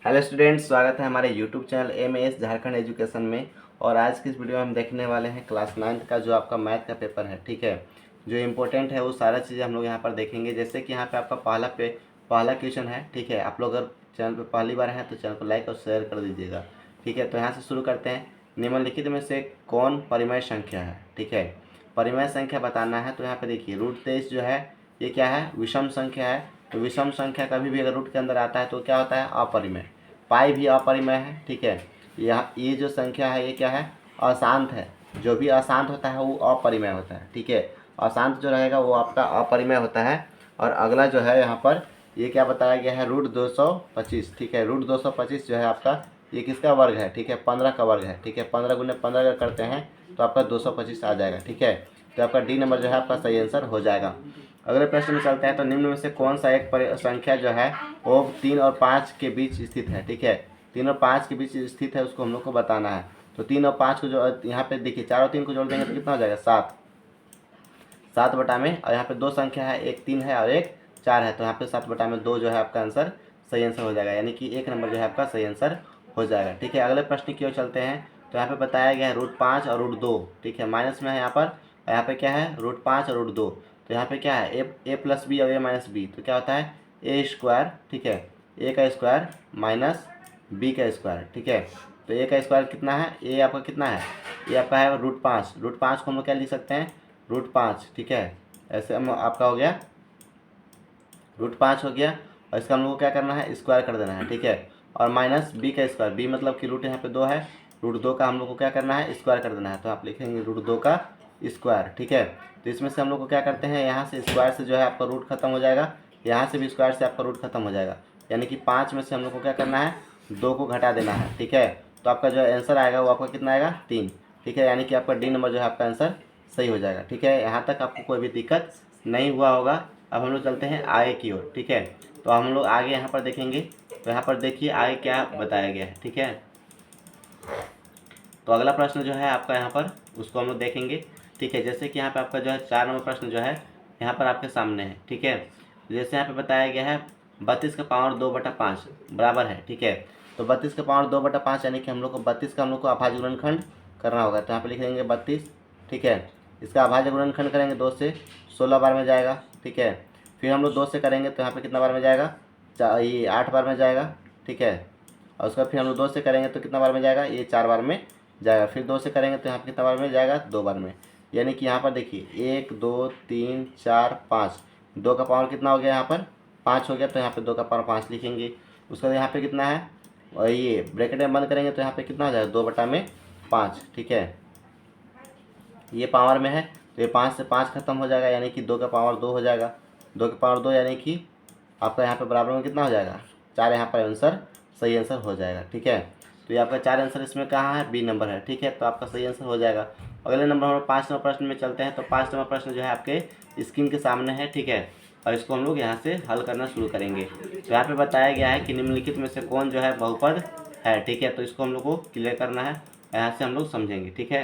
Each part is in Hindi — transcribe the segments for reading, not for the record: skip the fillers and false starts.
हेलो स्टूडेंट्स, स्वागत है हमारे YouTube channel MAS Jharkhand education में। और आज की इस वीडियो में हम देखने वाले हैं क्लास 9th का जो आपका मैथ का पेपर है, ठीक है। जो इम्पोर्टेंट है वो सारा चीज़ें हम लोग यहाँ पर देखेंगे। जैसे कि यहाँ पे आपका पहला क्वेश्चन है, ठीक है। आप लोग अगर चैनल पर पहली बार हैं तो चैनल को लाइक और शेयर कर दीजिएगा, ठीक है। तो यहाँ से शुरू करते हैं। निम्नलिखित में से कौन परिमेय संख्या है, ठीक है। परिमेय संख्या बताना है। तो यहाँ पे देखिए √23 जो है ये क्या है, विषम संख्या है। तो विषम संख्या कभी भी अगर रूट के अंदर आता है तो क्या होता है, अपरिमेय। पाई भी अपरिमेय है, ठीक है। ये जो संख्या है ये क्या है, अशांत है। जो भी अशांत होता है वो अपरिमेय होता है, ठीक है। अशांत जो रहेगा वो आपका अपरिमेय होता है। और अगला जो है यहाँ पर ये क्या बताया गया है, √225, ठीक है। √225 जो है आपका ये किसका वर्ग है, ठीक है, 15 का वर्ग है, ठीक है। 15 गुने 15 अगर करते हैं तो आपका 225 आ जाएगा, ठीक है। तो आपका डी नंबर जो है आपका सही आंसर हो जाएगा। अगले प्रश्न में चलते हैं। तो निम्न में से कौन सा एक संख्या जो है वो 3 और 5 के बीच स्थित है, ठीक है। 3 और 5 के बीच स्थित है, उसको हम लोग को बताना है। तो 3 और 5 को जो यहाँ पे देखिए 4 और 3 को जोड़ देंगे तो कितना हो जाएगा, 7। 7 बटा में, और यहाँ पे दो संख्या है, एक 3 है और एक 4 है। तो यहाँ पे 7 बटा में 2 जो है आपका आंसर सही आंसर हो जाएगा, यानी कि एक नंबर जो है आपका सही आंसर हो जाएगा, ठीक है। अगले प्रश्न की ओर चलते हैं। तो यहाँ पे बताया गया है √5 और √2, ठीक है। माइनस में है यहाँ पर, और यहाँ पे क्या है, √5 और √2। तो यहाँ पे क्या है, ए प्लस बी और ए माइनस बी, तो क्या होता है ए स्क्वायर, ठीक है। ए का स्क्वायर माइनस बी का स्क्वायर, ठीक है। तो ए का स्क्वायर कितना है, ए आपका कितना है, ये आपका है √5। √5 को हम लोग क्या लिख सकते हैं, √5, ठीक है। ऐसे हम आपका हो गया √5 हो गया। और इसका हम लोग को क्या करना है, स्क्वायर कर देना है, ठीक है। और माइनस बी का स्क्वायर, बी मतलब कि रूट यहाँ पे 2 है, √2 का हम लोग को क्या करना है, स्क्वायर कर देना है। तो आप लिखेंगे √2 का स्क्वायर, ठीक है। तो इसमें से हम लोग को क्या करते हैं, यहाँ से स्क्वायर से जो है आपका रूट खत्म हो जाएगा, यहाँ से भी स्क्वायर से आपका रूट खत्म हो जाएगा। यानी कि 5 में से हम लोग को क्या करना है, 2 को घटा देना है, ठीक है। तो आपका जो आंसर आएगा वो आपका कितना आएगा, 3, ठीक है। यानी कि आपका डी नंबर जो है आपका आंसर सही हो जाएगा, ठीक है। यहाँ तक आपको कोई भी दिक्कत नहीं हुआ होगा। अब हम लोग चलते हैं आगे की ओर, ठीक है। तो हम लोग आगे यहाँ पर देखेंगे। तो यहाँ पर देखिए आगे क्या बताया गया है, ठीक है। तो अगला प्रश्न जो है आपका यहाँ पर उसको हम लोग देखेंगे, ठीक है। जैसे कि यहाँ पे आपका जो है 4 नंबर प्रश्न जो है यहाँ पर आपके सामने है, ठीक है। जैसे यहाँ पे बताया गया है 32 का पावर 2/5 बराबर है, ठीक है। तो 32 का पावर 2/5 यानी कि हम लोग को 32 का हम लोग को अभाज्य गुणनखंड करना होगा। तो यहाँ पे लिख देंगे 32, ठीक है। इसका अभाज्य गुणनखंड करेंगे 2 से 16 बार में जाएगा, ठीक है। फिर हम लोग 2 से करेंगे तो यहाँ पे कितना बार में जाएगा, ये 8 बार में जाएगा, ठीक है। और उसका फिर हम लोग 2 से करेंगे तो कितना बार में जाएगा, ये 4 बार में जाएगा। फिर 2 से करेंगे तो यहाँ पे कितना बार में जाएगा, 2 बार में। यानी कि यहाँ पर देखिए 1 2 3 4 5, 2 का पावर कितना हो गया, यहाँ पर 5 हो गया। तो यहाँ पे 2 का पावर 5 लिखेंगे। उसका यहाँ पे कितना है, और ये ब्रैकेट में बंद करेंगे तो यहाँ पे कितना हो जाएगा, 2/5, ठीक है। ये पावर में है तो ये 5 से 5 खत्म हो जाएगा, यानी कि 2 का पावर 2 हो जाएगा। 2 का पावर 2 यानी कि आपका यहाँ पे बराबर में कितना हो जाएगा, 4। यहाँ पर आंसर सही आंसर हो जाएगा, ठीक है। तो ये आपका 4 आंसर इसमें कहाँ है, बी नंबर है, ठीक है। तो आपका सही आंसर हो जाएगा। अगले नंबर हम 5 नंबर प्रश्न में चलते हैं। तो 5 नंबर प्रश्न जो है आपके स्क्रीन के सामने है, ठीक है। और इसको हम लोग यहाँ से हल करना शुरू करेंगे। तो यहाँ पे बताया गया है कि निम्नलिखित में से कौन जो है बहुपद है, ठीक है। तो इसको हम लोग को क्लियर करना है, यहाँ से हम लोग समझेंगे, ठीक है।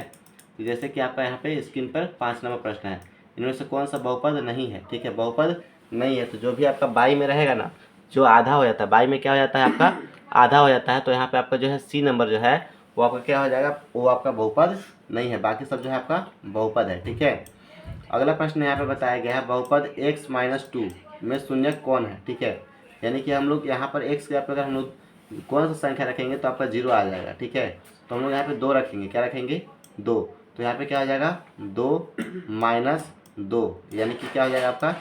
तो जैसे कि आपका यहाँ पे स्क्रीन पर 5 नंबर प्रश्न है, इनमें से कौन सा बहुपद नहीं है, ठीक है। बहुपद नहीं है तो जो भी आपका बाई में रहेगा ना, जो आधा हो जाता है, बाई में क्या हो जाता है आपका आधा हो जाता है। तो यहाँ पे आपका जो है सी नंबर जो है वो आपका क्या हो जाएगा, वो आपका बहुपद नहीं है। बाकी सब जो है आपका बहुपद है, ठीक है। अगला प्रश्न यहाँ पे बताया गया है बहुपद x-2 में शून्यक कौन है, ठीक है। यानी कि हम लोग यहाँ पर x के आप अगर हम लोग कौन सा संख्या रखेंगे तो आपका 0 आ जाएगा, ठीक है। तो हम लोग यहाँ पे 2 रखेंगे, क्या रखेंगे, 2। तो यहाँ पे क्या हो जाएगा, 2-2, यानी कि क्या हो जाएगा आपका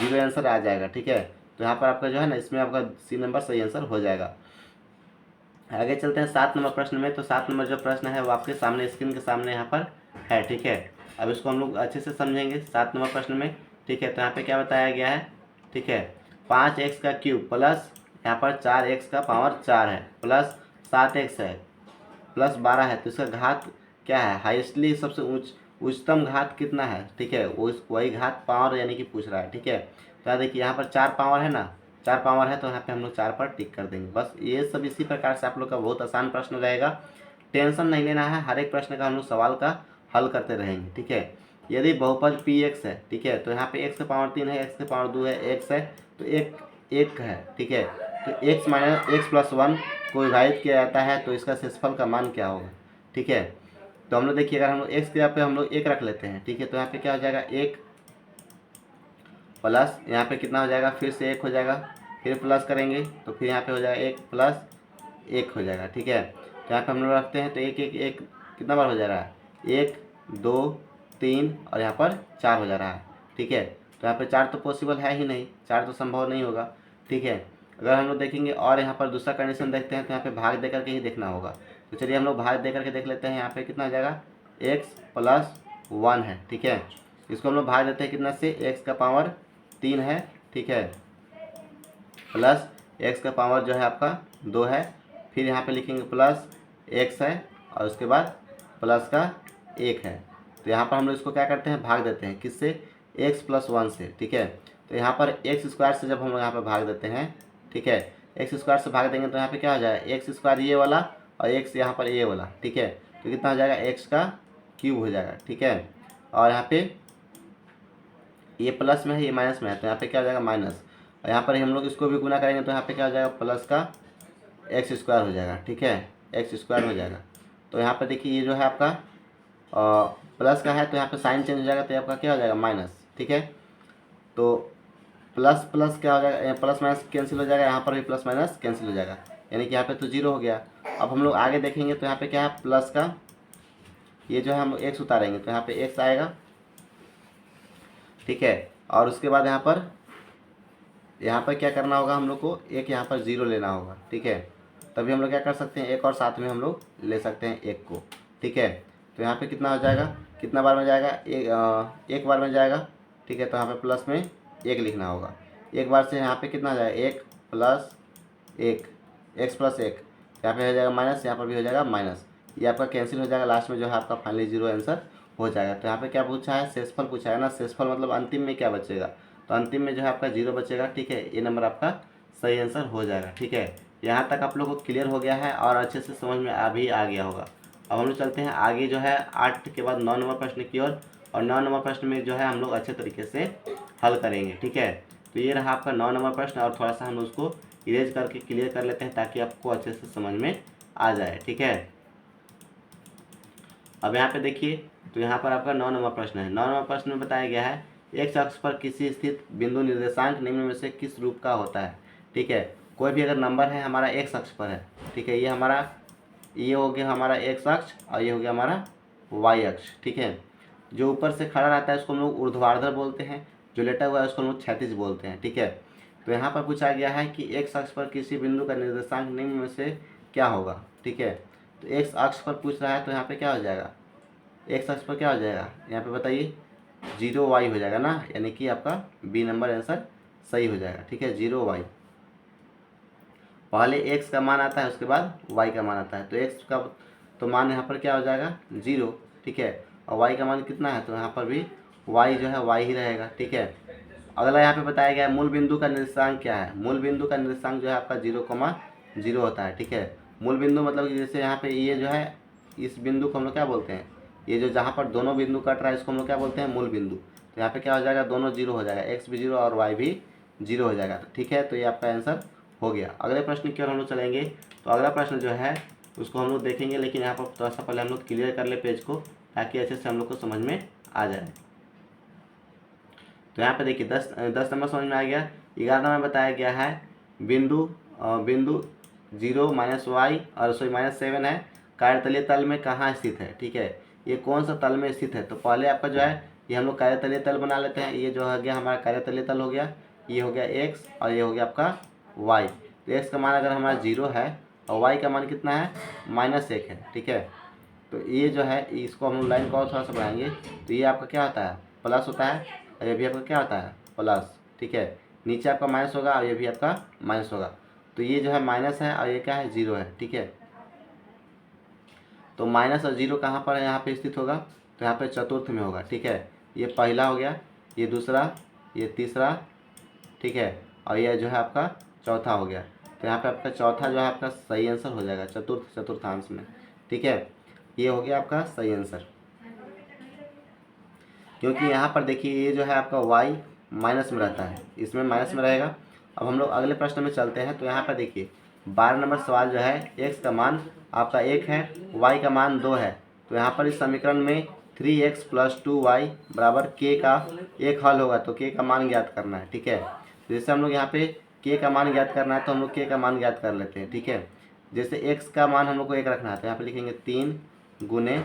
0 आंसर आ जाएगा, ठीक है। तो यहाँ पर आपका जो है ना, इसमें आपका सी नंबर सही आंसर हो जाएगा। आगे चलते हैं 7 नंबर प्रश्न में। तो 7 नंबर जो प्रश्न है वो आपके सामने स्क्रीन के सामने यहाँ पर है, ठीक है। अब इसको हम लोग अच्छे से समझेंगे 7 नंबर प्रश्न में, ठीक है। तो यहाँ पे क्या बताया गया है, ठीक है। 5x का क्यूब प्लस यहाँ पर 4x का पावर 4 है, प्लस 7x है, प्लस 12 है। तो इसका घात क्या है, हाइएस्टली सबसे उच्चतम घात कितना है, ठीक है। वही घात पावर यानी कि पूछ रहा है, ठीक है। तो देखिए यहाँ पर 4 पावर है ना, 4 पावर है तो यहाँ पे हम लोग 4 पर टिक कर देंगे। बस ये सब इसी प्रकार से आप लोग का बहुत आसान प्रश्न रहेगा। टेंशन नहीं लेना है, हर एक प्रश्न का हम लोग सवाल का हल करते रहेंगे, ठीक है। यदि बहुपद px है, ठीक है। तो यहाँ पे x का पावर 3 है, x का पावर 2 है, x है, तो एक है, ठीक है। तो x - x + 1 को विभाजित किया जाता है तो इसका शेषफल का मान क्या होगा। ठीक है, तो हम लोग देखिए अगर हम लोग x की जगह पे हम लोग 1 रख लेते हैं। ठीक है, तो यहाँ पे क्या हो जाएगा 1 प्लस यहाँ पे कितना हो जाएगा, फिर से 1 हो जाएगा, फिर प्लस करेंगे तो फिर यहाँ पे हो जाएगा 1 प्लस 1 हो जाएगा। ठीक है, तो यहाँ पे हम लोग रखते हैं तो 1 1 1 कितना बार हो जा रहा है, 1 2 3 और यहाँ पर 4 हो जा रहा है। ठीक है, तो यहाँ पे 4 तो पॉसिबल है ही नहीं, 4 तो संभव नहीं होगा। ठीक है, अगर हम लोग देखेंगे और यहाँ पर दूसरा कंडीशन देखते हैं तो यहाँ पे भाग दे करके ही देखना होगा। तो चलिए हम लोग भाग दे करके देख लेते हैं। यहाँ पे कितना हो जाएगा, x प्लस 1 है। ठीक है, इसको हम लोग भाग देते हैं कितना से, x का पावर 3 है। ठीक है, प्लस x का पावर जो है आपका 2 है, फिर यहाँ पे लिखेंगे प्लस x है और उसके बाद प्लस का 1 है। तो यहाँ पर हम लोग इसको क्या करते हैं, भाग देते हैं किससे, x प्लस 1 से। ठीक है, तो यहाँ पर एक्स स्क्वायर से जब हम लोग यहाँ पर भाग देते हैं, ठीक है, एक्स स्क्वायर से भाग देंगे तो यहाँ पे क्या हो जाएगा, एक्स स्क्वायर ये वाला और एक्स यहाँ पर ये वाला। ठीक है, तो कितना हो जाएगा, एक्स का क्यूब हो जाएगा। ठीक है, और यहाँ पे ये प्लस में है ये माइनस में है तो यहाँ पे क्या हो जाएगा माइनस, और यहाँ पर हम लोग इसको भी गुना करेंगे तो यहाँ पे क्या हो जाएगा, प्लस का एक्स स्क्वायर हो जाएगा। ठीक है, एक्स स्क्वायर हो जाएगा। तो यहाँ पे देखिए ये जो है आपका प्लस का है तो यहाँ पे साइन चेंज हो जाएगा तो आपका क्या हो जाएगा माइनस। ठीक है, तो प्लस प्लस क्या हो जाएगा, प्लस माइनस कैंसिल हो जाएगा, यहाँ पर भी प्लस माइनस कैंसिल हो जाएगा, यानी कि यहाँ पे तो जीरो हो गया। अब हम लोग आगे देखेंगे तो यहाँ पे क्या है, प्लस का ये जो है हम एक्स उतारेंगे तो यहाँ पे एक्स आएगा। ठीक है, और उसके बाद यहाँ पर क्या करना होगा, हम लोग को एक यहाँ पर जीरो लेना होगा। ठीक है, तभी हम लोग क्या कर सकते हैं, एक और साथ में हम लोग ले सकते हैं एक को। ठीक है, तो यहाँ पे कितना हो जाएगा, कितना बार में जाएगा, एक बार में जाएगा। ठीक है, तो यहाँ पे प्लस में एक लिखना होगा, एक बार से यहाँ पे कितना आ जाएगा, एक प्लस एक, एक्स प्लस एक, यहाँ पे हो जाएगा माइनस, यहाँ पर भी हो जाएगा माइनस, ये आपका कैंसिल हो जाएगा, लास्ट में जो है आपका फाइनली जीरो आंसर हो जाएगा। तो यहाँ पे क्या पूछा है, शेषफल पूछा है ना, शेषफल मतलब अंतिम में क्या बचेगा, तो अंतिम में जो है आपका जीरो बचेगा। ठीक है, ये नंबर आपका सही आंसर हो जाएगा। ठीक है, यहाँ तक आप लोग को क्लियर हो गया है और अच्छे से समझ में भी आ गया होगा। अब हम लोग चलते हैं आगे जो है 8 के बाद 9 नंबर प्रश्न की ओर, और 9 नंबर प्रश्न में जो है हम लोग अच्छे तरीके से हल करेंगे। ठीक है, तो ये रहा आपका 9 नंबर प्रश्न, और थोड़ा सा हम उसको इरेज करके क्लियर कर लेते हैं ताकि आपको अच्छे से समझ में आ जाए। ठीक है, अब यहाँ पे देखिए, तो यहाँ पर आपका 9 नंबर प्रश्न है। 9 नंबर प्रश्न में बताया गया है, एक अक्ष पर किसी स्थित बिंदु निर्देशांक निम्न में से किस रूप का होता है। ठीक है, कोई भी अगर नंबर है हमारा एक्स अक्ष पर है। ठीक है, ये हो गया हमारा एक्स अक्ष और ये हो गया हमारा वाई अक्ष। ठीक है, जो ऊपर से खड़ा रहता है उसको हम लोग ऊर्ध्वाधर बोलते हैं, जो लेटा हुआ है उसको हम लोग क्षैतिज बोलते हैं। ठीक है, तो यहाँ पर पूछा गया है कि एक्स अक्ष पर किसी बिंदु का निर्देशांक निम्न में से क्या होगा। ठीक है, तो एक्स अक्ष पर पूछ रहा है तो यहाँ पे क्या हो जाएगा, एक्स अक्ष पर क्या हो जाएगा, यहाँ पे बताइए 0y हो जाएगा ना, यानी कि आपका बी नंबर आंसर सही हो जाएगा। ठीक है, 0y, पहले x का मान आता है उसके बाद y का मान आता है, तो x का तो मान यहाँ पर क्या हो जाएगा 0। ठीक है, और y का मान कितना है, तो यहाँ पर भी y जो है y ही रहेगा। ठीक है, अगला यहाँ पे बताया गया है मूल बिंदु का निर्देशांक क्या है। मूल बिंदु का निर्देशांक जो है आपका 0,0 होता है। ठीक है, मूल बिंदु मतलब कि जैसे यहाँ पे ये जो है, इस बिंदु को हम लोग क्या बोलते हैं, ये जो जहाँ पर दोनों बिंदु कट रहा है इसको हम लोग क्या बोलते हैं, मूल बिंदु। तो यहाँ पे क्या हो जाएगा, दोनों जीरो हो जाएगा, एक्स भी जीरो और वाई भी जीरो हो जाएगा। तो ठीक है, तो ये आपका आंसर हो गया। अगले प्रश्न की ओर हम लोग चलेंगे, तो अगला प्रश्न जो है उसको हम लोग देखेंगे, लेकिन यहाँ पर थोड़ा सा पहले हम लोग क्लियर कर ले पेज को ताकि अच्छे से हम लोग को समझ में आ जाए। तो यहाँ पे देखिए 10 नंबर समझ में आ गया। 11 नंबर बताया गया है बिंदु 0 माइनस वाई और -7 है, कार्यतलीय तल में कहाँ स्थित है। ठीक है, ये कौन सा तल में स्थित है, तो पहले आपका जो है ये हम लोग कार्यतलीय तल बना लेते हैं। ये जो हो गया हमारा कार्यतलीय तल हो गया, ये हो गया एक्स और ये हो गया आपका वाई। तो एक्स का मान अगर हमारा 0 है और वाई का मान कितना है, -1 है। ठीक है, तो ये जो है इसको हम लाइन को और थोड़ा सा बढ़ाएंगे तो ये आपका क्या होता है, प्लस होता है, और ये भी आपका क्या होता है, प्लस। ठीक है, नीचे आपका माइनस होगा और ये भी आपका माइनस होगा, तो ये जो है माइनस है और ये क्या है, 0 है। ठीक है, तो माइनस और 0 कहाँ पर है, यहाँ पे स्थित होगा, तो यहाँ पे चतुर्थ में होगा। ठीक है, ये पहला हो गया, ये दूसरा, ये तीसरा। ठीक है, और ये जो है आपका चौथा हो गया, तो यहाँ पे आपका चौथा जो है आपका सही आंसर हो जाएगा, चतुर्थांश में। ठीक है, ये हो गया आपका सही आंसर, क्योंकि यहाँ पर देखिए ये जो है आपका y माइनस में रहता है, इसमें माइनस में रहेगा। अब हम लोग अगले प्रश्न में चलते हैं, तो यहाँ पर देखिए 12 नंबर सवाल जो है x का मान आपका 1 है, y का मान 2 है। तो यहाँ पर इस समीकरण में 3x + 2y बराबर k का एक हल होगा, तो k का मान ज्ञात करना है। ठीक है, तो जैसे हम लोग यहाँ पे k का मान ज्ञात करना है तो हम लोग k का मान ज्ञात कर लेते हैं। ठीक है, जैसे x का मान हम लोग को 1 रखना है तो यहाँ पे लिखेंगे 3 गुने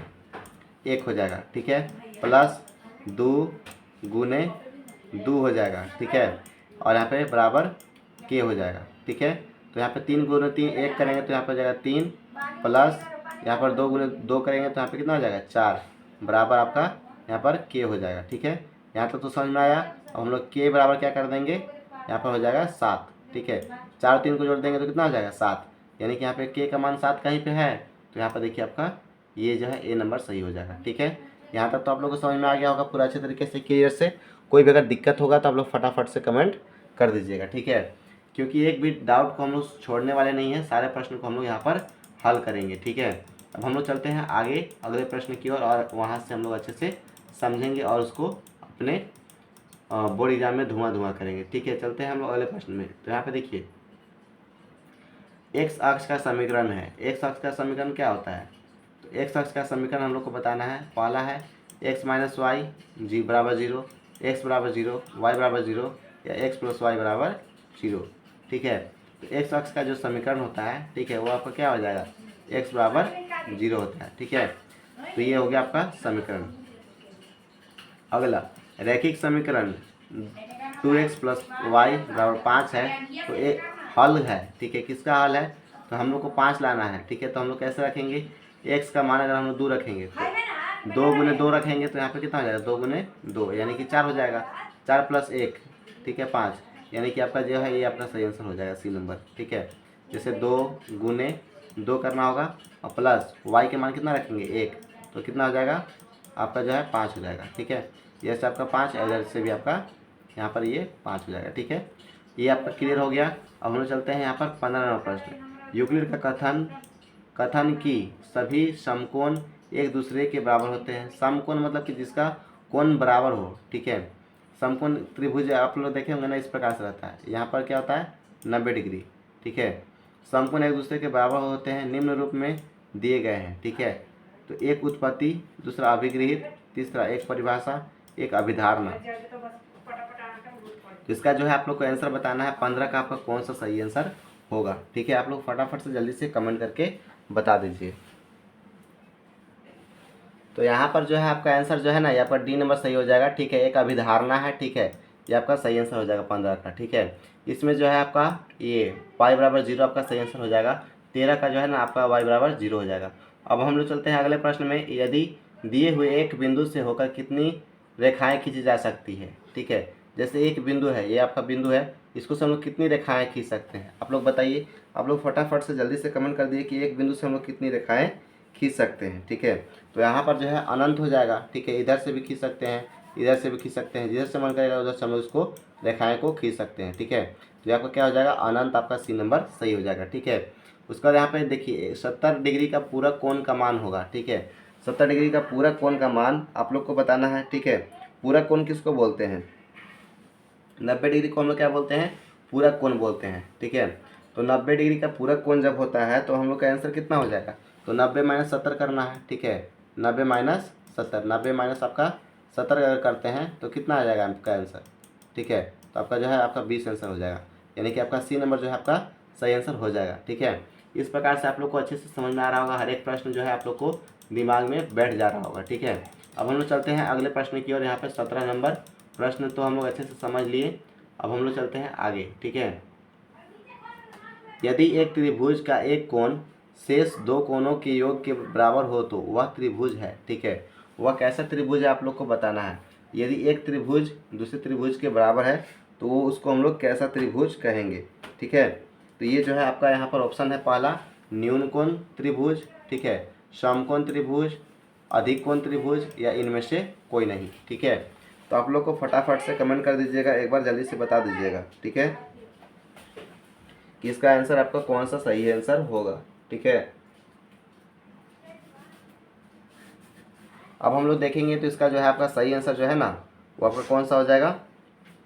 1 हो जाएगा। ठीक है, प्लस 2 गुने 2 हो जाएगा। ठीक है, और यहाँ पे बराबर k हो जाएगा। ठीक है, तो यहाँ पे 3 गुने 3 1 करेंगे तो यहाँ पर हो जाएगा 3, प्लस यहाँ पर 2 गुने 2 करेंगे तो यहाँ पे कितना हो जाएगा 4, बराबर आपका यहाँ पर k हो जाएगा। ठीक है, यहाँ तक तो समझ में आया। अब हम लोग k बराबर क्या कर देंगे, यहाँ पर हो जाएगा 7। ठीक है, 4 3 को जोड़ देंगे तो कितना हो जाएगा 7, यानी कि यहाँ पे k का मान 7 कहीं पे है, तो यहाँ पर देखिए आपका ये जो है ए नंबर सही हो जाएगा। ठीक है, यहाँ तक तो आप लोगों को समझ में आ गया होगा पूरा अच्छे तरीके से, क्लियर से। कोई भी अगर दिक्कत होगा तो आप लोग फटाफट से कमेंट कर दीजिएगा। ठीक है, क्योंकि एक भी डाउट को हम लोग छोड़ने वाले नहीं हैं, सारे प्रश्न को हम लोग यहाँ पर हल करेंगे। ठीक है, अब हम लोग चलते हैं आगे अगले प्रश्न की ओर और वहाँ से हम लोग अच्छे से समझेंगे और उसको अपने बोर्ड एग्जाम में धुआं करेंगे। ठीक है, चलते हैं हम लोग अगले प्रश्न में। तो यहाँ पे देखिए एक्स अक्ष का समीकरण है। एक्स अक्ष का समीकरण क्या होता है, तो एक्स अक्ष का समीकरण हम लोग को बताना है। पहला है x - y जी बराबर 0, x बराबर 0, y बराबर 0 या x + y बराबर 0। ठीक है, तो एक्स अक्ष का जो समीकरण होता है, ठीक है, वो आपका क्या हो जाएगा, x बराबर 0 होता है। ठीक है, तो ये हो गया आपका समीकरण। अगला रैखिक समीकरण 2x + y बराबर 5 है, तो एक हल है। ठीक है, किसका हल है, तो हम लोग को 5 लाना है। ठीक है, तो हम लोग कैसे रखेंगे, x का मान अगर हम लोग 2 रखेंगे तो 2 गुने 2 रखेंगे तो यहाँ पे कितना हो जाएगा, 2 गुने 2 यानी कि 4 हो जाएगा। 4 + 1 ठीक है 5, यानी कि आपका जो है ये आपका सही आंसर हो जाएगा सी नंबर। ठीक है, जैसे 2 गुने 2 करना होगा और प्लस y के मान कितना रखेंगे 1, तो कितना हो जाएगा आपका जो है 5 हो जाएगा। ठीक है, ये से आपका 5, इधर से भी आपका यहाँ पर ये 5 हो जाएगा। ठीक है, ये आपका क्लियर हो गया। अब हम लोग चलते हैं यहाँ पर 15 नंबर प्रश्न। यूक्लिड का कथन कि सभी समकोण एक दूसरे के बराबर होते हैं। समकोण मतलब कि जिसका कोण बराबर हो। ठीक है, समकोण त्रिभुज आप लोग देखे होंगे ना, इस प्रकार से रहता है। यहाँ पर क्या होता है 90 डिग्री। ठीक है, समकोण एक दूसरे के बराबर होते हैं, निम्न रूप में दिए गए हैं। ठीक है, तो एक उत्पत्ति, दूसरा अभिगृहित, तीसरा एक परिभाषा, एक अभिधारणा। तो इसका जो है आप लोग को आंसर बताना है 15 का आपका कौन सा सही आंसर होगा। ठीक है, आप लोग फटाफट से जल्दी से कमेंट करके बता दीजिए। तो यहाँ पर जो है आपका आंसर जो है ना, यहाँ पर डी नंबर सही हो जाएगा। ठीक है, एक अभिधारणा है। ठीक है, ये आपका सही आंसर हो जाएगा 15 का। ठीक है, इसमें जो है आपका ये y बराबर 0 आपका सही आंसर हो जाएगा। 13 का जो है ना आपका y बराबर 0 हो जाएगा। अब हम लोग चलते हैं अगले प्रश्न में। यदि दिए हुए एक बिंदु से होकर कितनी रेखाएं खींची जा सकती है। ठीक है, जैसे एक बिंदु है, ये आपका बिंदु है, इसको से हम लोग कितनी रेखाएं खींच सकते हैं, आप लोग बताइए। आप लोग फटाफट से जल्दी से कमेंट कर दिए कि एक बिंदु से हम लोग कितनी रेखाएं खींच सकते हैं। ठीक है, तो यहाँ पर जो है अनंत हो जाएगा। ठीक है, इधर से भी खींच सकते हैं, इधर से भी खींच सकते हैं, जिधर से मन करेगा उधर से हम लोग इसको रेखाएं को खींच सकते हैं। ठीक है, तो आपका क्या हो जाएगा अनंत, आपका सी नंबर सही हो जाएगा। ठीक है, उसके बाद यहाँ पे देखिए 70 डिग्री का पूरा कोण का मान होगा। ठीक है, 70 डिग्री का पूरा कोण का मान आप लोग को बताना है। ठीक है, पूरा कोण किसको बोलते हैं, 90 डिग्री को हम लोग क्या बोलते हैं, पूरा कोण बोलते हैं। ठीक है, तो 90 डिग्री का पूरा कोण जब होता है तो हम लोग का आंसर कितना हो जाएगा, तो 90 - 70 करना है। ठीक है, 90 - 70, 90 माइनस आपका 70 अगर करते हैं तो कितना आ जाएगा आपका आंसर। ठीक है, तो आपका जो है आपका 20 आंसर हो जाएगा, यानी कि आपका सी नंबर जो है आपका सही आंसर हो जाएगा। ठीक है, इस प्रकार से आप लोग को अच्छे से समझ में आ रहा होगा, हर एक प्रश्न जो है आप लोग को दिमाग में बैठ जा रहा होगा। ठीक है, अब हम लोग चलते हैं अगले प्रश्न की ओर। यहाँ पर 17 नंबर प्रश्न तो हम लोग अच्छे से समझ लिए। अब हम लोग चलते हैं आगे। ठीक है, यदि एक त्रिभुज का एक कोण शेष दो कोणों के योग के बराबर हो तो वह त्रिभुज है। ठीक है, वह कैसा त्रिभुज है आप लोग को बताना है। यदि एक त्रिभुज दूसरे त्रिभुज के बराबर है तो वो उसको हम लोग कैसा त्रिभुज कहेंगे। ठीक है, तो ये जो है आपका यहाँ पर ऑप्शन है, पहला न्यून कोण त्रिभुज, ठीक है, समकोण त्रिभुज, अधिक कोण त्रिभुज, या इनमें से कोई नहीं। ठीक है, तो आप लोग को फटाफट से कमेंट कर दीजिएगा, एक बार जल्दी से बता दीजिएगा। ठीक है, कि इसका आंसर आपका कौन सा सही आंसर होगा। ठीक है, अब हम लोग देखेंगे तो इसका जो है आपका सही आंसर जो है ना वो आपका कौन सा हो जाएगा,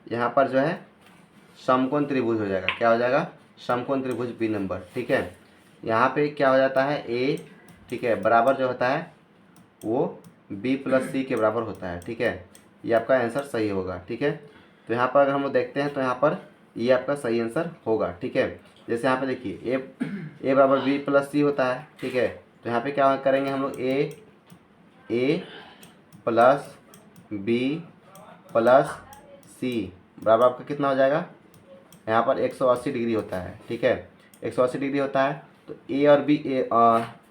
यहाँ पर जो है समकोण त्रिभुज हो जाएगा। क्या हो जाएगा, समकोण त्रिभुज बी नंबर, ठीक है। यहाँ पे क्या हो जाता है ए, ठीक है, बराबर जो होता है वो बी प्लस सी के बराबर होता है, ठीक है। ये आपका आंसर सही होगा, ठीक है। तो यहाँ पर अगर हम लोग देखते हैं तो यहाँ पर ये आपका सही आंसर होगा, ठीक है। जैसे यहाँ पे देखिए ए बराबर बी प्लस सी होता है, ठीक है। तो यहाँ पे क्या करेंगे हम लोग ए प्लस बी प्लस सी बराबर आपका कितना हो जाएगा, यहाँ पर 180 डिग्री होता है, ठीक है। 180 डिग्री होता है तो ए और बी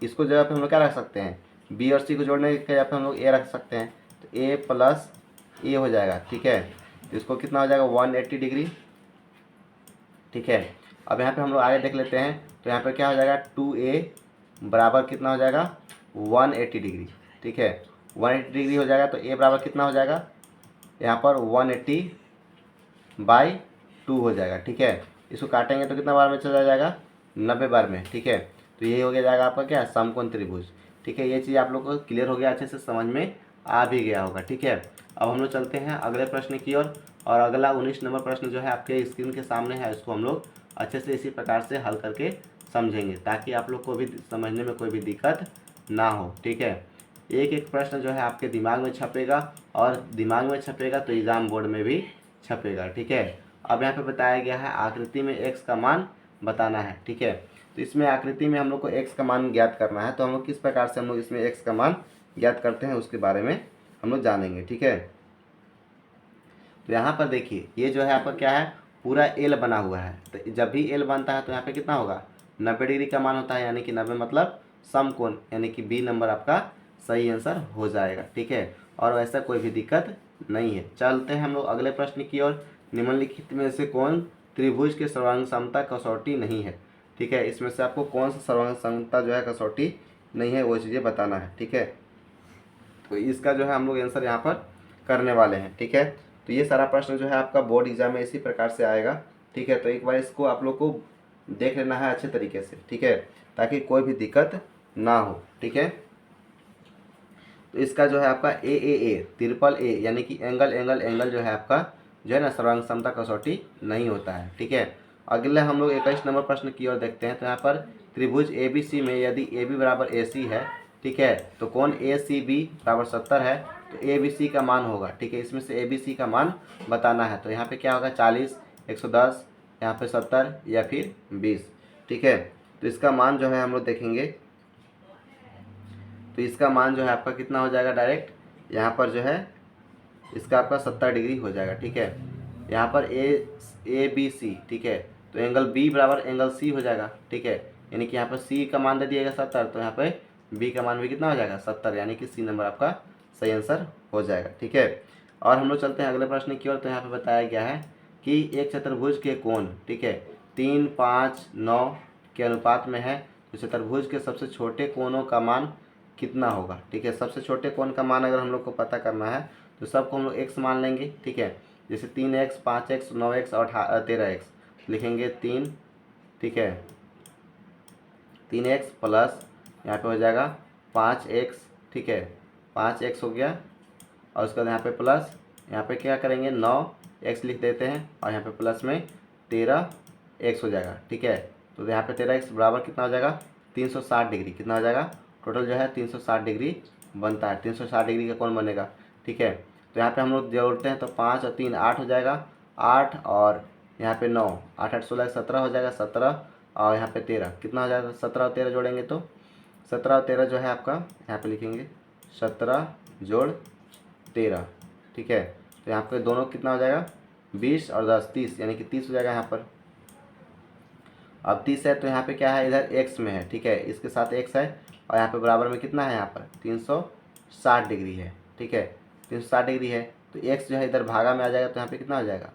इसको जगह पे हम लोग क्या रख सकते हैं, बी और सी को जोड़ने के जगह पे हम लोग ए रख सकते हैं, तो ए प्लस ए हो जाएगा, ठीक है। तो इसको कितना हो जाएगा 180 डिग्री, ठीक है। अब यहाँ पे हम लोग आगे देख लेते हैं तो यहाँ पे क्या हो जाएगा 2a बराबर कितना हो जाएगा 180 डिग्री, ठीक है। 180 डिग्री हो जाएगा तो a बराबर कितना हो जाएगा यहाँ पर 180/2 हो जाएगा, ठीक है। इसको काटेंगे तो कितना बार में चला जाएगा 90 बार में, ठीक है। तो यही हो गया जाएगा आपका क्या समकोण त्रिभुज, ठीक है। ये चीज़ आप लोग को क्लियर हो गया, अच्छे से समझ में आ भी गया होगा, ठीक है। अब हम लोग चलते हैं अगले प्रश्न की ओर और अगला 19 नंबर प्रश्न जो है आपके स्क्रीन के सामने है, इसको हम लोग अच्छे से इसी प्रकार से हल करके समझेंगे ताकि आप लोग को भी समझने में कोई भी दिक्कत ना हो, ठीक है। एक एक प्रश्न जो है आपके दिमाग में छपेगा और दिमाग में छपेगा तो एग्ज़ाम बोर्ड में भी छपेगा, ठीक है। अब यहाँ पे बताया गया है आकृति में x का मान बताना है, ठीक है। तो इसमें आकृति में हम लोग को x का मान ज्ञात करना है, तो हम लोग किस प्रकार से हम लोग इसमें x का मान ज्ञात करते हैं उसके बारे में हम लोग जानेंगे, ठीक है। तो यहाँ पर देखिए ये जो है आपका क्या है पूरा एल बना हुआ है, तो जब भी एल बनता है तो यहाँ पे कितना होगा 90 डिग्री का मान होता है, यानी कि 90 मतलब समकोण, यानी कि बी नंबर आपका सही आंसर हो जाएगा, ठीक है। और वैसा कोई भी दिक्कत नहीं है। चलते हैं हम लोग अगले प्रश्न की ओर। निम्नलिखित में से कौन त्रिभुज के सर्वांग समता कसौटी नहीं है, ठीक है। इसमें से आपको कौन सा सर्वांग समता जो है कसौटी नहीं है वो चीज़ें बताना है, ठीक है। तो इसका जो है हम लोग आंसर यहाँ पर करने वाले हैं, ठीक है। तो ये सारा प्रश्न जो है आपका बोर्ड एग्जाम में इसी प्रकार से आएगा, ठीक है। तो एक बार इसको आप लोग को देख लेना है अच्छे तरीके से, ठीक है, ताकि कोई भी दिक्कत ना हो, ठीक है। तो इसका जो है आपका ए ट्रिपल ए यानी कि एंगल जो है आपका जो है ना सर्वांग समता कसौटी नहीं होता है, ठीक है। अगले हम लोग 21 नंबर प्रश्न की ओर देखते हैं। तो यहाँ पर त्रिभुज ए बी सी में यदि ए बी बराबर ए सी है, ठीक है, तो कौन ए सी बी बराबर 70 है, तो ए बी सी का मान होगा, ठीक है। इसमें से ए बी सी का मान बताना है। तो यहाँ पे क्या होगा 40, 110, यहाँ पे 70 या फिर 20, ठीक है। तो इसका मान जो है हम लोग देखेंगे, तो इसका मान जो है आपका कितना हो जाएगा डायरेक्ट यहाँ पर जो है इसका आपका 70 डिग्री हो जाएगा, ठीक है। यहाँ पर ए बी सी, ठीक है, तो एंगल बी बराबर एंगल सी हो जाएगा, ठीक है। यानी कि यहाँ पर सी का मान दे दिएगा 70, तो यहाँ पे बी का मान भी कितना हो जाएगा 70, यानी कि सी नंबर आपका सही आंसर हो जाएगा, ठीक है। और हम लोग चलते हैं अगले प्रश्न की ओर। तो यहाँ पे बताया गया है कि एक चतुर्भुज के कोण, ठीक है, 3, 5, 9 के अनुपात में है, तो चतुर्भुज के सबसे छोटे कोणों का मान कितना होगा, ठीक है। सबसे छोटे कोण का मान अगर हम लोग को पता करना है तो सबको हम लोग x मान लेंगे, ठीक है। जैसे 3x, 5x, 9x और 13x लिखेंगे 3, ठीक है, 3x प्लस यहाँ पे हो जाएगा 5x, ठीक है, 5x हो गया और उसके बाद यहाँ पे प्लस यहाँ पे क्या करेंगे 9x लिख देते हैं और यहाँ पे प्लस में 13x हो जाएगा, ठीक है। तो यहाँ पे 13x बराबर कितना हो जाएगा 360 डिग्री, कितना हो जाएगा टोटल जो है 360 डिग्री बनता है। 360 डिग्री का कौन बनेगा, ठीक है। तो यहाँ पे हम लोग जोड़ते हैं तो 5 और 3 8 हो जाएगा, 8 और यहाँ पे 9, 8 8 16 17 हो जाएगा, 17 और यहाँ पे 13 कितना हो जाएगा 17 और 13 जोड़ेंगे तो 17 और 13 जो है आपका यहाँ पे लिखेंगे 17 जोड़ 13, ठीक है। तो यहाँ पे दोनों कितना हो जाएगा 20 और 10 30, यानी कि 30 हो जाएगा यहाँ पर। अब 30 है तो यहाँ पे क्या है इधर x में है, ठीक है, इसके साथ x है और यहाँ पे बराबर में कितना है यहाँ पर 360 डिग्री है, ठीक है, 360 डिग्री है। तो x जो है इधर भागा में आ जाएगा तो यहाँ पे कितना हो जाएगा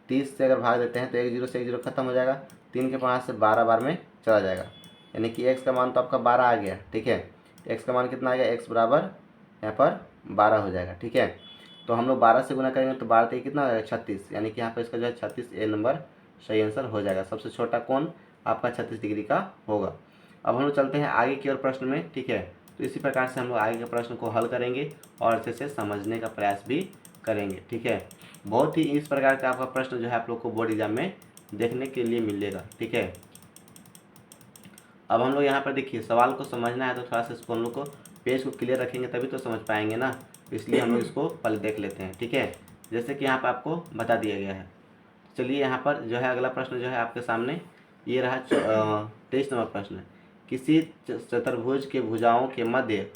30 से अगर भाग देते हैं तो 1 0 से 1 0 खत्म हो जाएगा, 3 के 5 से 12 बार में चला जाएगा, यानी कि x का मान तो आपका 12 आ गया, ठीक है। x का मान कितना आ गया x बराबर यहाँ पर 12 हो जाएगा, ठीक है। तो हम लोग 12 से गुना करेंगे तो 12 कितना हो जाएगा 36, यानी कि यहाँ पर इसका जो है 36 ए नंबर सही आंसर हो जाएगा। सबसे छोटा कोण आपका 36 डिग्री का होगा। अब हम लोग चलते हैं आगे की ओर प्रश्न में, ठीक है। तो इसी प्रकार से हम लोग आगे के प्रश्न को हल करेंगे और अच्छे से समझने का प्रयास भी करेंगे, ठीक है। बहुत ही इस प्रकार का आपका प्रश्न जो है आप लोग को बोर्ड एग्जाम में देखने के लिए मिलेगा। ठीक है, अब हम लोग यहाँ पर देखिए सवाल को समझना है तो थोड़ा सा इसको हम लोग को पेज को क्लियर रखेंगे तभी तो समझ पाएंगे ना, इसलिए हम लोग इसको पहले देख लेते हैं। ठीक है, जैसे कि यहाँ पर आपको बता दिया गया है। चलिए यहाँ पर जो है अगला प्रश्न जो है आपके सामने ये रहा 23 नंबर प्रश्न। किसी चतुर्भुज के भुजाओं के मध्य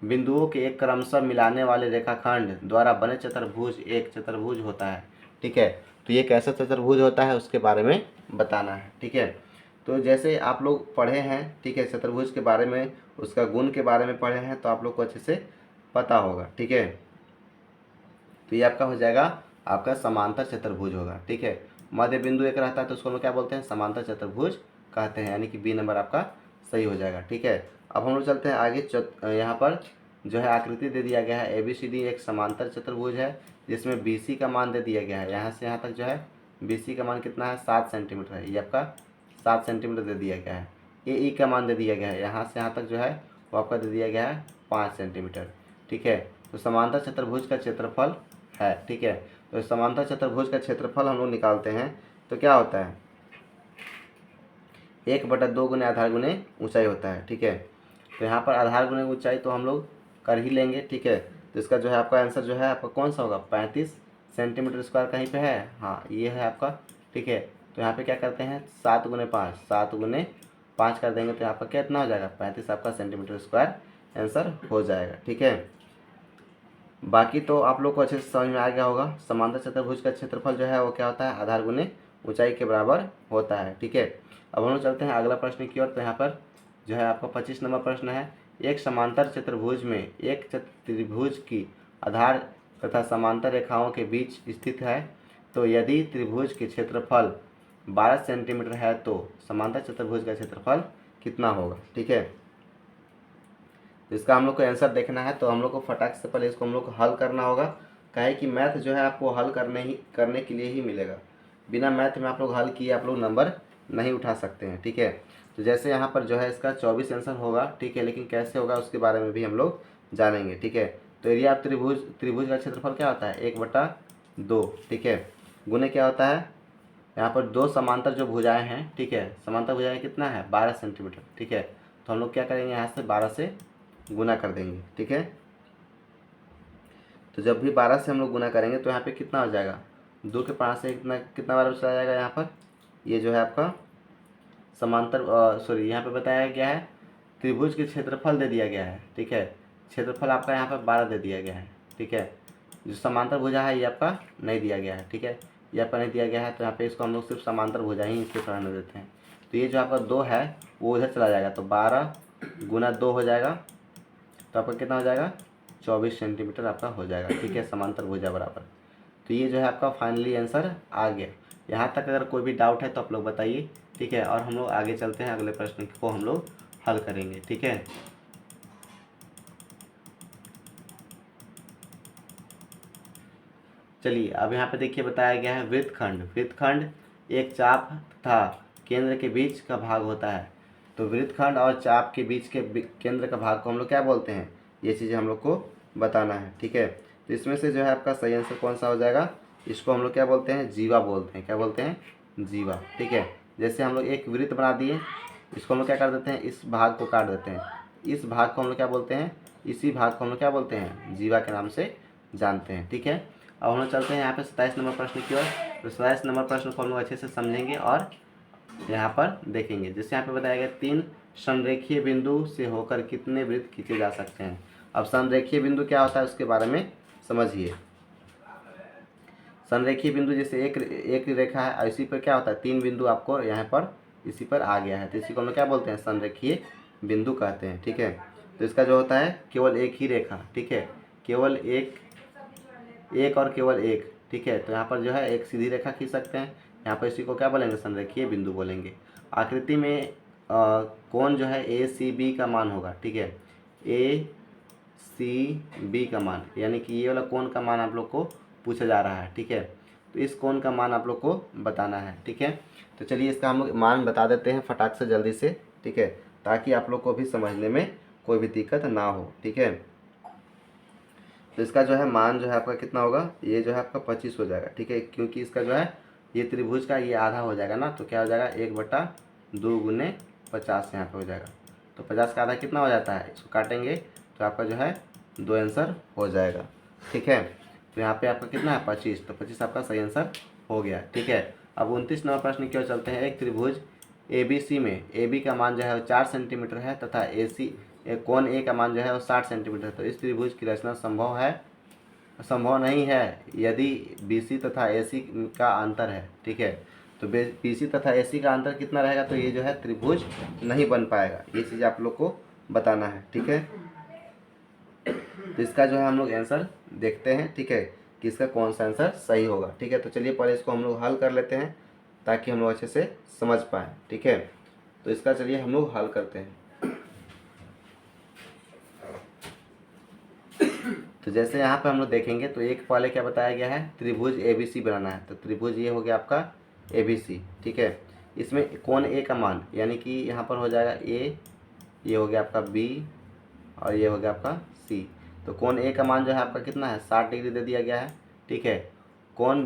बिंदुओं के एक क्रमशः मिलाने वाले रेखाखंड द्वारा बने चतुर्भुज एक चतुर्भुज होता है। ठीक है, तो ये कैसा चतुर्भुज होता है उसके बारे में बताना है। ठीक है, तो जैसे आप लोग पढ़े हैं, ठीक है, चतुर्भुज के बारे में, उसका गुण के बारे में पढ़े हैं, तो आप लोग को अच्छे से पता होगा। ठीक है, तो ये आपका हो जाएगा, आपका समांतर चतुर्भुज होगा। ठीक है, मध्य बिंदु एक रहता है तो उसको हम लोग क्या बोलते हैं, समांतर चतुर्भुज कहते हैं, यानी कि बी नंबर आपका सही हो जाएगा। ठीक है, अब हम लोग चलते हैं आगे। यहाँ पर जो है आकृति दे दिया गया है ABCD एक समांतर चतुर्भुज है जिसमें BC का मान दे दिया गया है। यहाँ से यहाँ तक जो है BC का मान कितना है, 7 सेंटीमीटर है, ये आपका 7 सेंटीमीटर दे दिया गया है। AE का मान दे दिया गया है, यहाँ से यहाँ तक जो है वो आपका दे दिया गया है 5 सेंटीमीटर। ठीक है, तो समांतर चतुर्भुज का क्षेत्रफल है। ठीक है, तो समांतर चतुर्भुज का क्षेत्रफल हम लोग निकालते हैं तो क्या होता है, 1/2 गुने आधार गुने ऊंचाई होता है। ठीक है, तो यहाँ पर आधार गुने ऊंचाई तो हम लोग कर ही लेंगे। ठीक है, तो इसका जो है आपका आंसर जो है आपका कौन सा होगा, 35 सेंटीमीटर स्क्वायर कहीं पे है, हाँ ये है आपका। ठीक है, तो यहाँ पे क्या करते हैं 7 गुने 5, 7 गुने 5 कर देंगे तो यहाँ पर कितना हो जाएगा, 35 आपका सेंटीमीटर स्क्वायर आंसर हो जाएगा। ठीक है, बाकी तो आप लोग को अच्छे से समझ में आ गया होगा। समांतर चतुर्भुज का क्षेत्रफल जो है वो क्या होता है, आधार गुने ऊंचाई के बराबर होता है। ठीक है, अब हम लोग चलते हैं अगला प्रश्न की ओर। तो यहाँ पर जो है आपका 25 नंबर प्रश्न है। एक समांतर चतुर्भुज में एक त्रिभुज की आधार तथा समांतर रेखाओं के बीच स्थित है, तो यदि त्रिभुज के क्षेत्रफल 12 सेंटीमीटर है तो समांतर चतुर्भुज का क्षेत्रफल कितना होगा। ठीक है, इसका हम लोग को आंसर देखना है तो हम लोग को फटाक से पहले इसको हम लोग को हल करना होगा। काहे कि मैथ जो है आपको हल करने के लिए ही मिलेगा, बिना मैथ में आप लोग हल किए आप लोग नंबर नहीं उठा सकते हैं। ठीक है, तो जैसे यहाँ पर जो है इसका 24 आंसर होगा। ठीक है, लेकिन कैसे होगा उसके बारे में भी हम लोग जानेंगे। ठीक है, तो एरिया ऑफ त्रिभुज का क्षेत्रफल क्या होता है, 1/2। ठीक है, गुने क्या होता है, यहाँ पर दो समांतर जो भुजाएं हैं, ठीक है, समांतर भुजाएं कितना है, 12 सेंटीमीटर। ठीक है, तो हम लोग क्या करेंगे, यहाँ से 12 से गुना कर देंगे। ठीक है, तो जब भी 12 से हम लोग गुना करेंगे तो यहाँ पे कितना हो जाएगा, 2 के 5 से कितना कितना बार चला जाएगा। यहाँ पर ये जो है आपका समांतर सॉरी यहाँ पे बताया गया है त्रिभुज के क्षेत्रफल दे दिया गया है। ठीक है, क्षेत्रफल आपका यहाँ पर 12 दे दिया गया है। ठीक है, जो समांतर भुजा है ये आपका नहीं दिया गया है। ठीक है, ये आपका नहीं दिया गया है तो यहाँ पे इसको हम लोग सिर्फ समांतर भुजा ही इसके रहने देते हैं। तो ये जो आपका 2 है वो उधर चला जाएगा, तो 12 गुना 2 हो जाएगा, तो आपका कितना हो जाएगा, 24 सेंटीमीटर आपका हो जाएगा। ठीक है, समांतर भुजा बराबर। तो ये जो है आपका फाइनली आंसर आ गया। यहाँ तक अगर कोई भी डाउट है तो आप लोग बताइए। ठीक है, और हम लोग आगे चलते हैं, अगले प्रश्न को हम लोग हल करेंगे। ठीक है, चलिए अब यहाँ पे देखिए बताया गया है वृत्तखंड। वृत्तखंड एक चाप तथा केंद्र के बीच का भाग होता है। तो वृत्तखंड और चाप के बीच के केंद्र का भाग को हम लोग क्या बोलते हैं, ये चीज़ें हम लोग को बताना है। ठीक है, तो इसमें से जो है आपका सही आंसर कौन सा हो जाएगा, इसको हम लोग क्या बोलते हैं, जीवा बोलते हैं। क्या बोलते हैं, जीवा। ठीक है, जैसे हम लोग एक वृत्त बना दिए, इसको हम लोग क्या कर देते हैं, इस भाग को काट देते हैं, इस भाग को हम लोग क्या बोलते हैं, इसी भाग को हम लोग क्या बोलते हैं, जीवा के नाम से जानते हैं। ठीक है, अब हम लोग चलते हैं यहाँ पे 27 नंबर प्रश्न की ओर। तो 27 नंबर प्रश्न को हम लोग अच्छे से समझेंगे और यहाँ पर देखेंगे। जैसे यहाँ पे बताया गया 3 संरेखीय बिंदु से होकर कितने वृत्त खींचे जा सकते हैं। अब संरेखीय बिंदु क्या होता है उसके बारे में समझिए। संरेखीय बिंदु जैसे एक रेखा है और इसी पर क्या होता है, 3 बिंदु आपको यहाँ पर इसी पर आ गया है, तो इसी को हम लोग क्या बोलते हैं, संरेखीय बिंदु कहते हैं। ठीक है, तो इसका जो होता है केवल एक ही रेखा, ठीक है, केवल एक और केवल एक। ठीक है, तो यहाँ पर जो है एक सीधी रेखा खींच सकते हैं, यहाँ पर इसी को क्या बोलेंगे, संरेखीय बिंदु बोलेंगे। आकृति में कोण जो है ACB का मान होगा। ठीक है, ACB का मान, यानी कि ये वाला कोण का मान आप लोग को पूछा जा रहा है। ठीक है, तो इस कोण का मान आप लोग को बताना है। ठीक है, तो चलिए इसका हम लोग मान बता देते हैं फटाक से जल्दी से। ठीक है, ताकि आप लोग को भी समझने में कोई भी दिक्कत ना हो। ठीक है, तो इसका जो है मान जो है आपका कितना होगा, ये जो है आपका 25 हो जाएगा। ठीक है, क्योंकि इसका जो है ये त्रिभुज का ये आधा हो जाएगा ना, तो क्या हो जाएगा 1/2 गुने 50 यहाँ पे हो जाएगा। तो 50 का आधा कितना हो जाता है, इसको काटेंगे तो आपका जो है 2 आंसर हो जाएगा। ठीक है, तो यहाँ पे आपका कितना है 25, तो 25 आपका सही आंसर हो गया। ठीक है, अब 29 नंबर प्रश्न की ओर चलते हैं। एक त्रिभुज ABC में AB का मान जो है वो 4 सेंटीमीटर है तथा कोण A का मान जो है वो 60 सेंटीमीटर है। तो इस त्रिभुज की रचना संभव है, संभव नहीं है यदि BC तथा AC का अंतर है। ठीक है, तो BC तथा AC का अंतर कितना रहेगा, तो ये जो है त्रिभुज नहीं बन पाएगा। ये चीज़ आप लोग को बताना है। ठीक है, तो इसका जो है हम लोग आंसर देखते हैं। ठीक है, कि इसका कौन सा आंसर सही होगा। ठीक है, तो चलिए पहले इसको हम लोग हल कर लेते हैं ताकि हम लोग अच्छे से समझ पाएँ। ठीक है, तो इसका चलिए हम लोग हल करते हैं। तो जैसे यहाँ पे हम लोग देखेंगे तो एक पहले क्या बताया गया है, त्रिभुज ABC बनाना है। तो त्रिभुज ये हो गया आपका ABC। ठीक है, इसमें कोण A का मान यानी कि यहाँ पर हो जाएगा A, ये हो गया आपका B और ये हो गया आपका C। तो कोण A का मान जो है आपका कितना है 60 डिग्री दे दिया गया है। ठीक है, कोण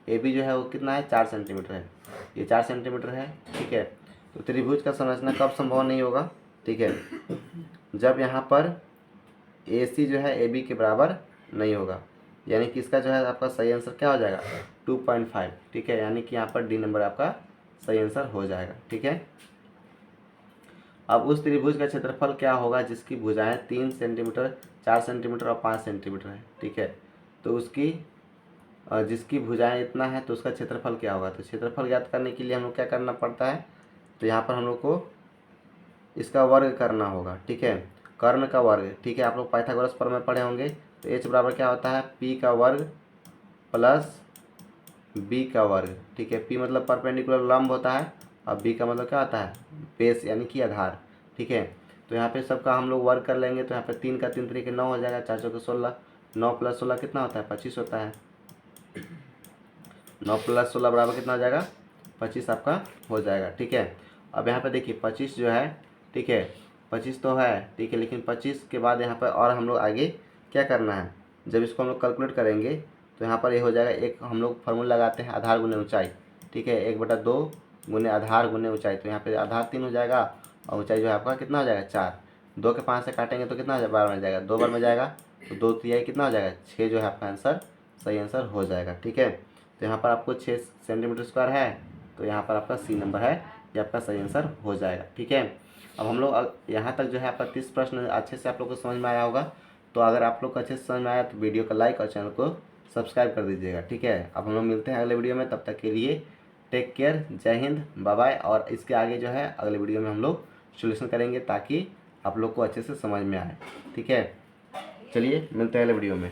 AB जो है वो कितना है 4 सेंटीमीटर है, ये 4 सेंटीमीटर है। ठीक है, तो त्रिभुज का संरचना कब संभव नहीं होगा, ठीक है, जब यहाँ पर AC जो है AB के बराबर नहीं होगा, यानी कि इसका जो है आपका सही आंसर क्या हो जाएगा 2.5। ठीक है, यानी कि यहाँ पर D नंबर आपका सही आंसर हो जाएगा। ठीक है, अब उस त्रिभुज का क्षेत्रफल क्या होगा जिसकी भुजाएं 3 सेंटीमीटर, 4 सेंटीमीटर और 5 सेंटीमीटर है। ठीक है, तो उसकी जिसकी भुजाएं इतना है तो उसका क्षेत्रफल क्या होगा। तो क्षेत्रफल ज्ञात करने के लिए हम लोग क्या करना पड़ता है, तो यहाँ पर हम लोग को इसका वर्ग करना होगा। ठीक है, कर्ण का वर्ग। ठीक है, आप लोग पाइथागोरस पर में पढ़े होंगे। तो H बराबर क्या होता है P का वर्ग प्लस B का वर्ग। ठीक है, P मतलब परपेंडिकुलर लंब होता है और B का मतलब क्या होता है बेस यानी कि आधार। ठीक है, तो यहाँ पे सबका हम लोग वर्ग कर लेंगे। तो यहाँ पे 3 का 3 तरीके 9 हो जाएगा, 4 चौके 16, 9 + 16 कितना होता है 25 होता है। 9 + 16 बराबर कितना हो जाएगा 25 आपका हो जाएगा। ठीक है, अब यहाँ पे देखिए 25 जो है, ठीक है 25 तो है, ठीक है, लेकिन 25 के बाद यहाँ पर और हम लोग आगे क्या करना है, जब इसको हम लोग कैलकुलेट करेंगे तो यहाँ पर ये हो जाएगा, एक हम लोग फार्मूला लगाते हैं आधार गुने ऊंचाई। ठीक है, 1/2 गुने आधार गुने ऊंचाई। तो यहाँ पे आधार 3 हो जाएगा और ऊंचाई जो है आपका कितना हो जाएगा 4। 2 के 5 से काटेंगे तो कितना बार में जाएगा 2 बार में जाएगा, तो 2 तिहाई कितना हो जाएगा 6 जो है आपका आंसर सही आंसर हो जाएगा। ठीक है, तो यहाँ पर आपको 6 सेंटीमीटर स्क्वायर है, तो यहाँ पर आपका C नंबर है, ये आपका सही आंसर हो जाएगा। ठीक है, अब हम लोग यहाँ तक जो है आपका 30 प्रश्न अच्छे से आप लोग को समझ में आया होगा। तो अगर आप लोग को अच्छे से समझ में आया तो वीडियो को लाइक और चैनल को सब्सक्राइब कर दीजिएगा। ठीक है, अब हम लोग मिलते हैं अगले वीडियो में, तब तक के लिए टेक केयर, जय हिंद, बाय बाय। और इसके आगे जो है अगले वीडियो में हम लोग सॉल्यूशन करेंगे ताकि आप लोग को अच्छे से समझ में आए। ठीक है, चलिए मिलते हैं अगले वीडियो में।